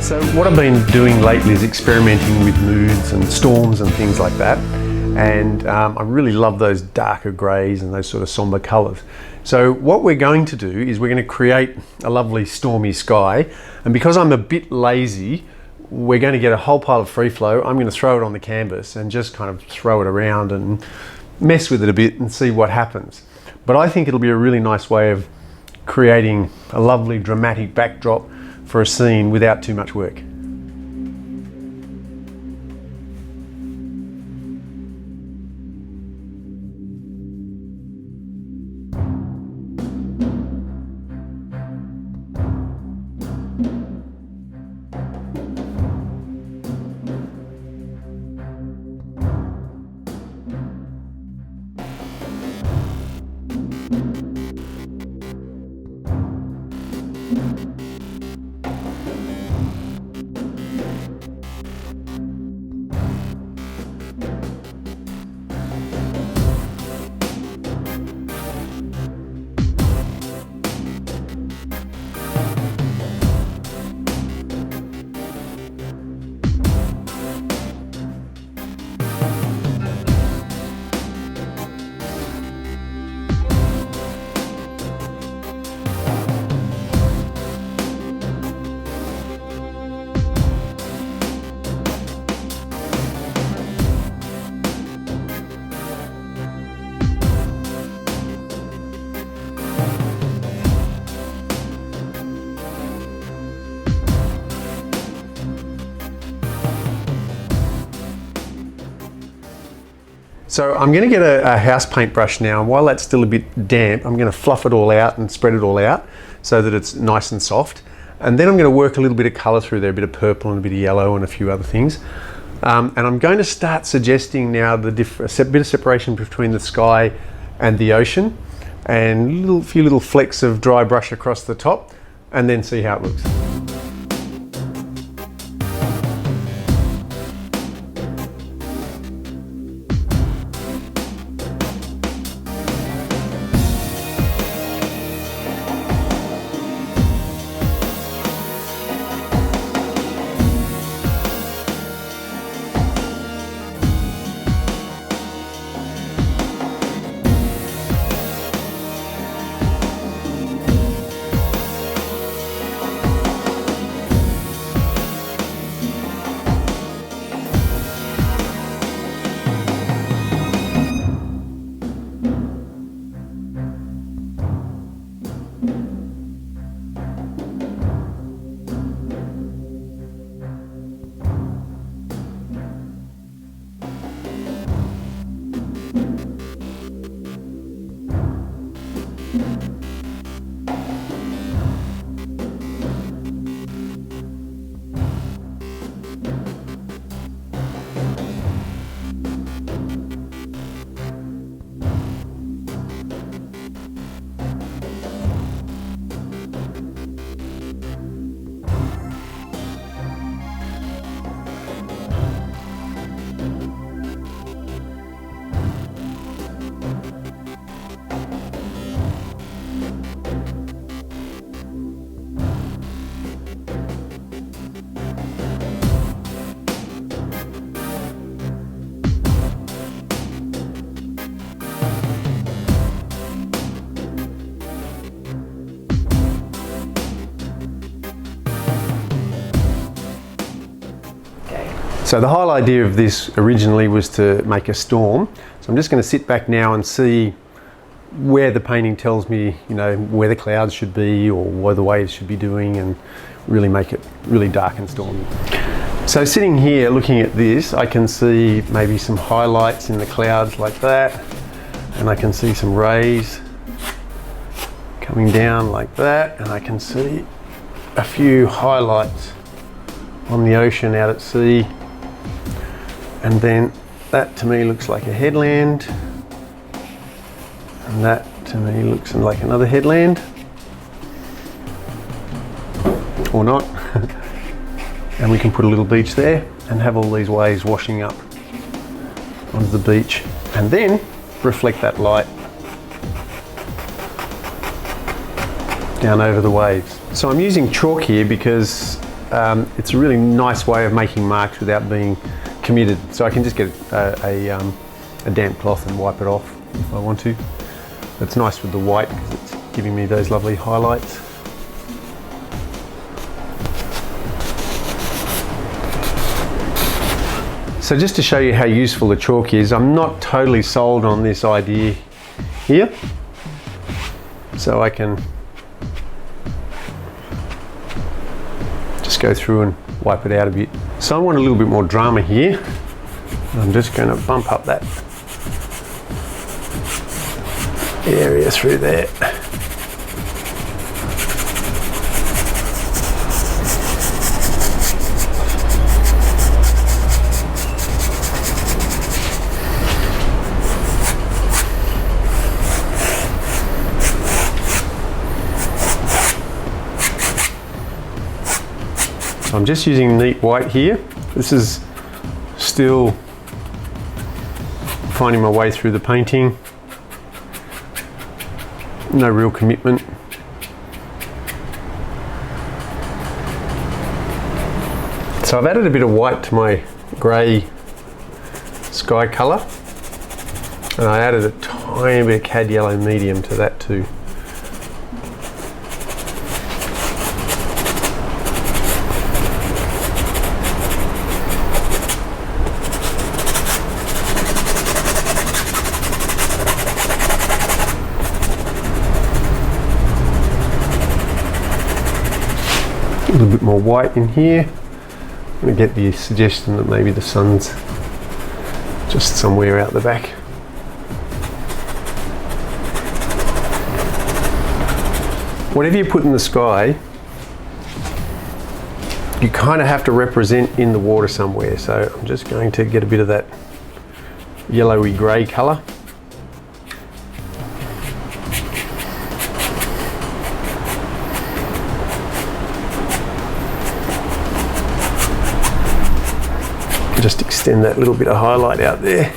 So what I've been doing lately is experimenting with moods and storms and things like that. And I really love those darker greys and those sort of somber colours. So what we're going to do is we're going to create a lovely stormy sky. And because I'm a bit lazy, we're going to get a whole pile of free flow. I'm going to throw it on the canvas and just kind of throw it around and mess with it a bit and see what happens. But I think it'll be a really nice way of creating a lovely dramatic backdrop for a scene without too much work. So I'm going to get a house paint brush now, and while that's still a bit damp, I'm going to fluff it all out and spread it all out so that it's nice and soft. And then I'm going to work a little bit of colour through there, a bit of purple and a bit of yellow and a few other things. And I'm going to start suggesting now a bit of separation between the sky and the ocean, and a few little flecks of dry brush across the top, and then see how it looks. So the whole idea of this originally was to make a storm. So I'm just going to sit back now and see where the painting tells me, you know, where the clouds should be or where the waves should be doing, and really make it really dark and stormy. So sitting here looking at this, I can see maybe some highlights in the clouds like that, and I can see some rays coming down like that, and I can see a few highlights on the ocean out at sea. And then that to me looks like a headland, and that to me looks like another headland, or not. And we can put a little beach there and have all these waves washing up onto the beach, and then reflect that light down over the waves. So I'm using chalk here because it's a really nice way of making marks without being committed. So I can just get a damp cloth and wipe it off if I want to. It's nice with the white because it's giving me those lovely highlights. So just to show you how useful the chalk is, I'm not totally sold on this idea here. So I can just go through and wipe it out a bit. So I want a little bit more drama here. I'm just going to bump up that area through there. So I'm just using neat white here. This is still finding my way through the painting. No real commitment. So I've added a bit of white to my grey sky colour, and I added a tiny bit of cad yellow medium to that too. A little bit more white in here. I'm going to get the suggestion that maybe the sun's just somewhere out the back. Whatever you put in the sky, you kind of have to represent in the water somewhere. So I'm just going to get a bit of that yellowy grey colour. Just extend that little bit of highlight out there.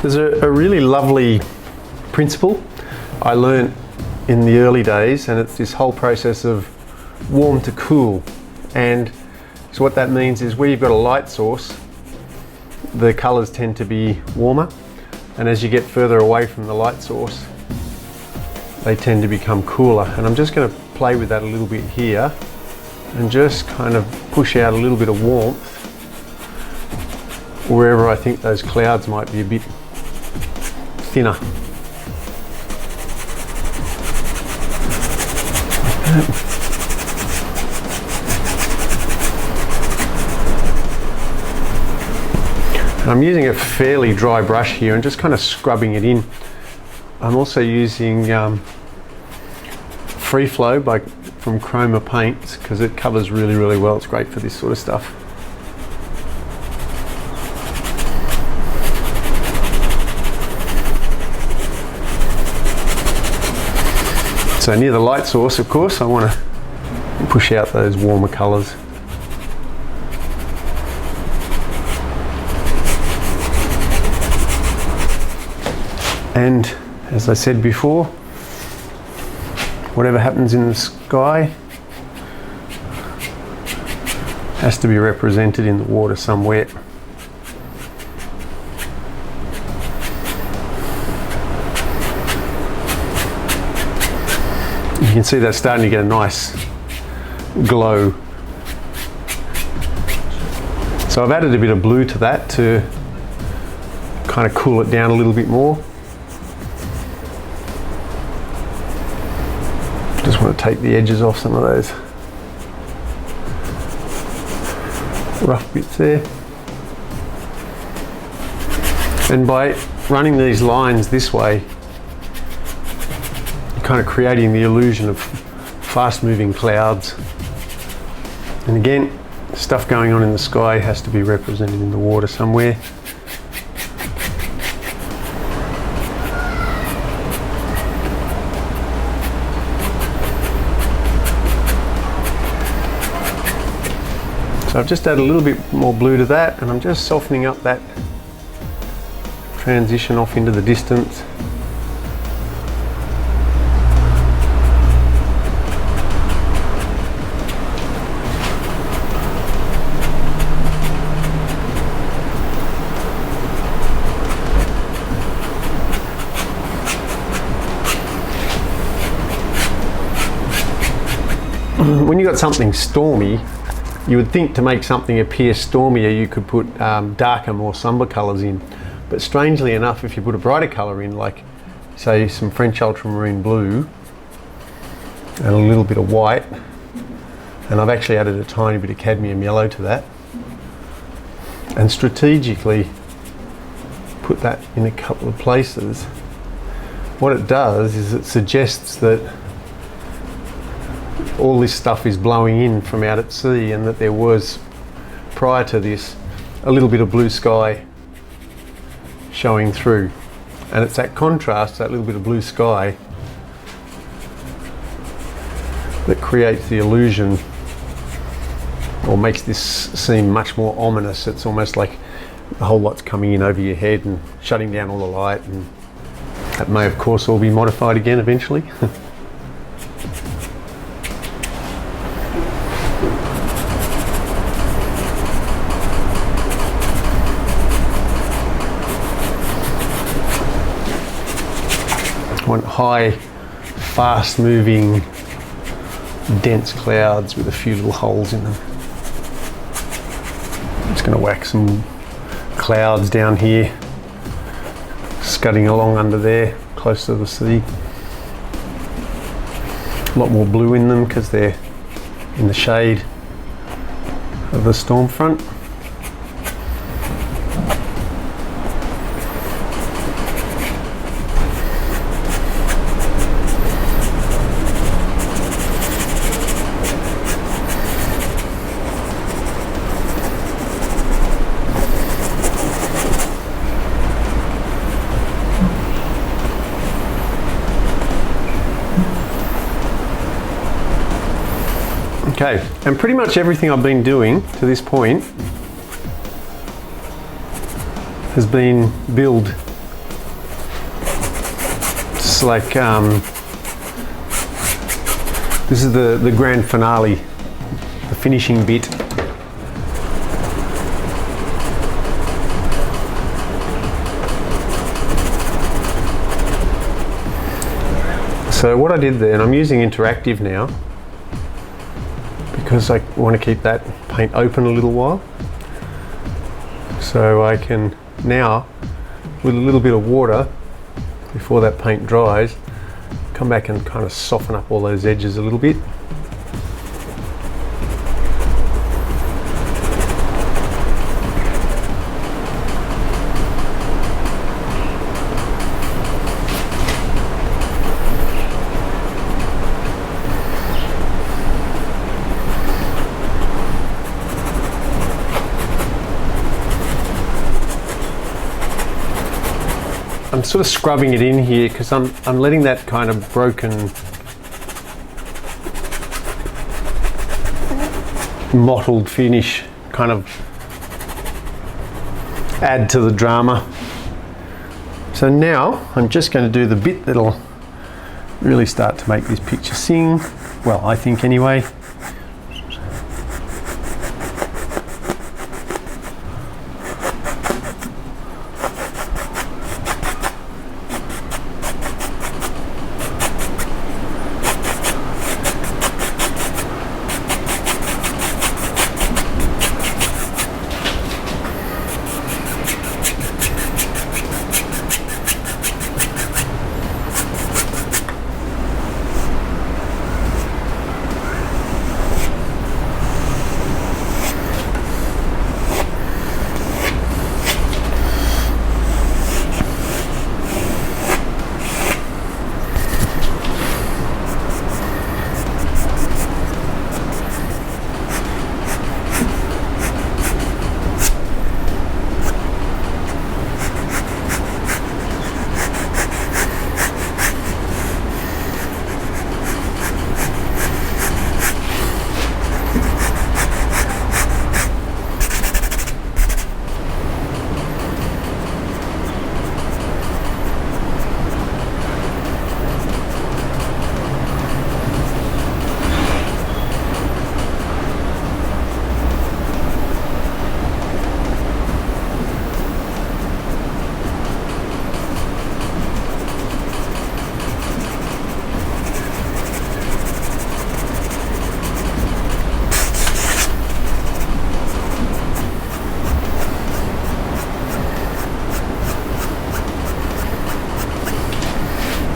There's a really lovely principle I learned in the early days, and it's this whole process of warm to cool. And so what that means is where you've got a light source, the colours tend to be warmer, and as you get further away from the light source, they tend to become cooler. And I'm just going to play with that a little bit here and just kind of push out a little bit of warmth wherever I think those clouds might be a bit thinner. I'm using a fairly dry brush here and just kind of scrubbing it in. I'm also using Free Flow from Chroma paints because it covers really, really well. It's great for this sort of stuff. So near the light source, of course, I want to push out those warmer colours. And as I said before, whatever happens in the sky has to be represented in the water somewhere. You can see that's starting to get a nice glow. So I've added a bit of blue to that to kind of cool it down a little bit more. Just want to take the edges off some of those rough bits there. And by running these lines this way, you're kind of creating the illusion of fast moving clouds. And again, stuff going on in the sky has to be represented in the water somewhere. So I've just added a little bit more blue to that, and I'm just softening up that transition off into the distance. when you got something stormy, you would think to make something appear stormier you could put darker, more somber colours in. But strangely enough, if you put a brighter colour in, like say some French ultramarine blue and a little bit of white, and I've actually added a tiny bit of cadmium yellow to that, and strategically put that in a couple of places, what it does is it suggests that all this stuff is blowing in from out at sea, and that there was, prior to this, a little bit of blue sky showing through. And it's that contrast, that little bit of blue sky, that creates the illusion, or makes this seem much more ominous. It's almost like the whole lot's coming in over your head and shutting down all the light, and that may of course all be modified again eventually. I want high, fast moving, dense clouds with a few little holes in them. I'm just going to whack some clouds down here, scudding along under there, close to the sea. A lot more blue in them because they're in the shade of the storm front. Okay, and pretty much everything I've been doing to this point has been build. It's like this is the grand finale, the finishing bit. So what I did there, and I'm using interactive now, because I want to keep that paint open a little while. So I can now, with a little bit of water before that paint dries, come back and kind of soften up all those edges a little bit. I'm sort of scrubbing it in here because I'm letting that kind of broken mottled finish kind of add to the drama. So now I'm just going to do the bit that'll really start to make this picture sing. Well, I think anyway.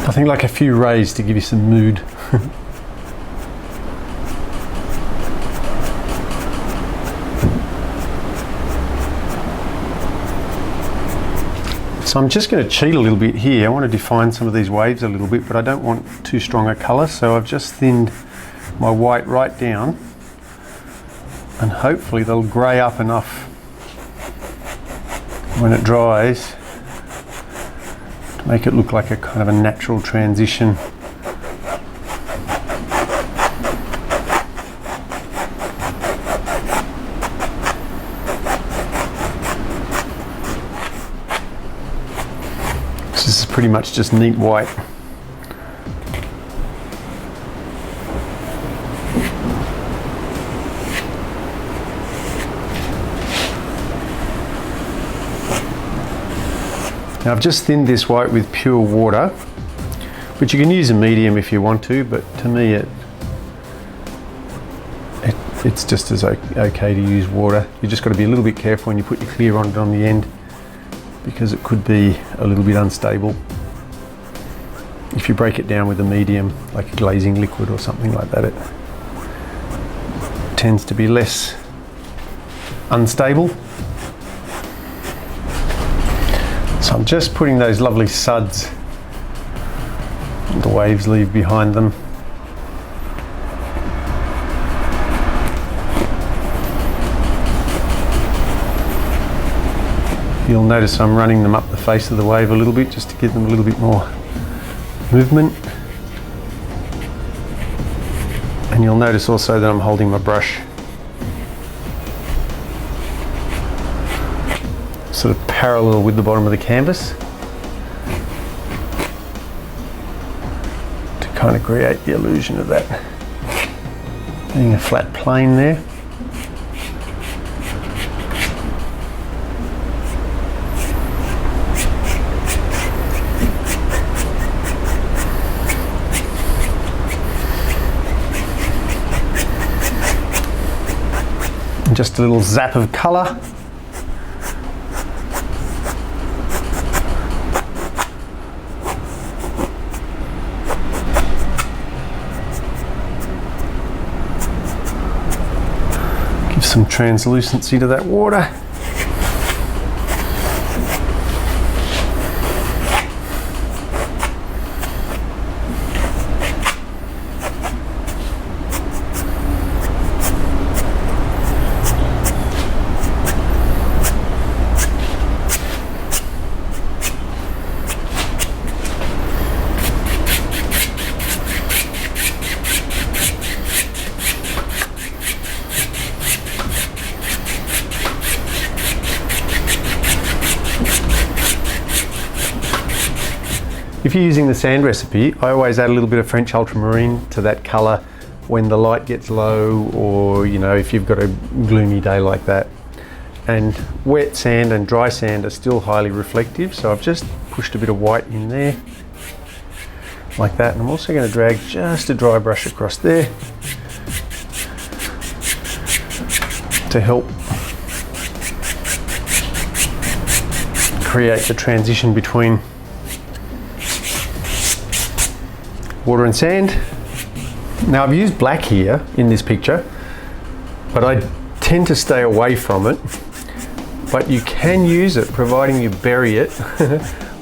I think like a few rays to give you some mood. So I'm just going to cheat a little bit here. I want to define some of these waves a little bit, but I don't want too strong a colour, so I've just thinned my white right down, and hopefully they'll grey up enough when it dries to make it look like a kind of a natural transition. This is pretty much just neat white. Now I've just thinned this white with pure water, but you can use a medium if you want to, but to me it's just as okay to use water. You just got to be a little bit careful when you put your clear on it on the end, because it could be a little bit unstable. If you break it down with a medium, like a glazing liquid or something like that, it tends to be less unstable. So I'm just putting those lovely suds the waves leave behind them. You'll notice I'm running them up the face of the wave a little bit, just to give them a little bit more movement. And you'll notice also that I'm holding my brush sort of parallel with the bottom of the canvas to kind of create the illusion of that being a flat plane there. And just a little zap of colour. Some translucency to that water. If you're using the sand recipe, I always add a little bit of French ultramarine to that colour when the light gets low, or if you've got a gloomy day like that. And wet sand and dry sand are still highly reflective, so I've just pushed a bit of white in there like that, and I'm also going to drag just a dry brush across there to help create the transition between water and sand. Now I've used black here in this picture, but I tend to stay away from it. But you can use it providing you bury it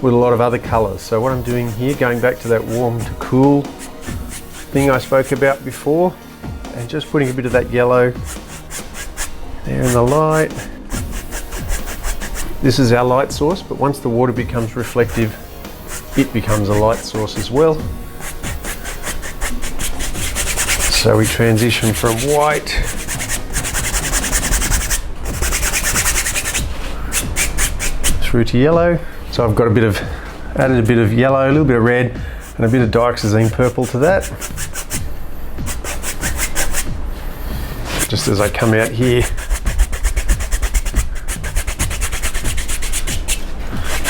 with a lot of other colours. So what I'm doing here, going back to that warm to cool thing I spoke about before, and just putting a bit of that yellow there in the light. This is our light source, but once the water becomes reflective, it becomes a light source as well. So we transition from white through to yellow. So I've got added a bit of yellow, a little bit of red, and a bit of dioxazine purple to that. Just as I come out here.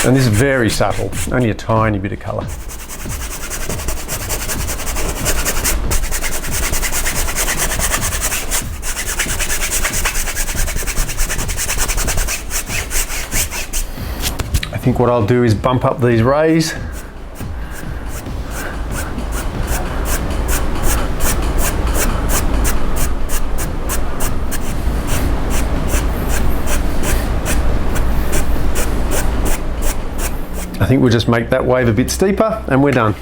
And this is very subtle, only a tiny bit of colour. I think what I'll do is bump up these rays I think we'll just make that wave a bit steeper and we're done.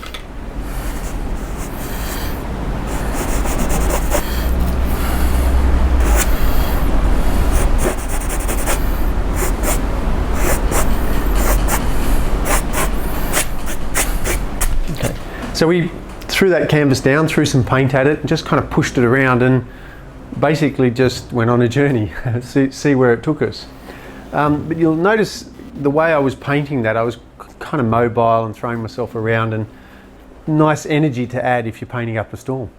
Okay, so we threw that canvas down, threw some paint at it, and just kind of pushed it around and basically just went on a journey, see where it took us. But you'll notice the way I was painting that, I was kind of mobile and throwing myself around, and nice energy to add if you're painting up a storm.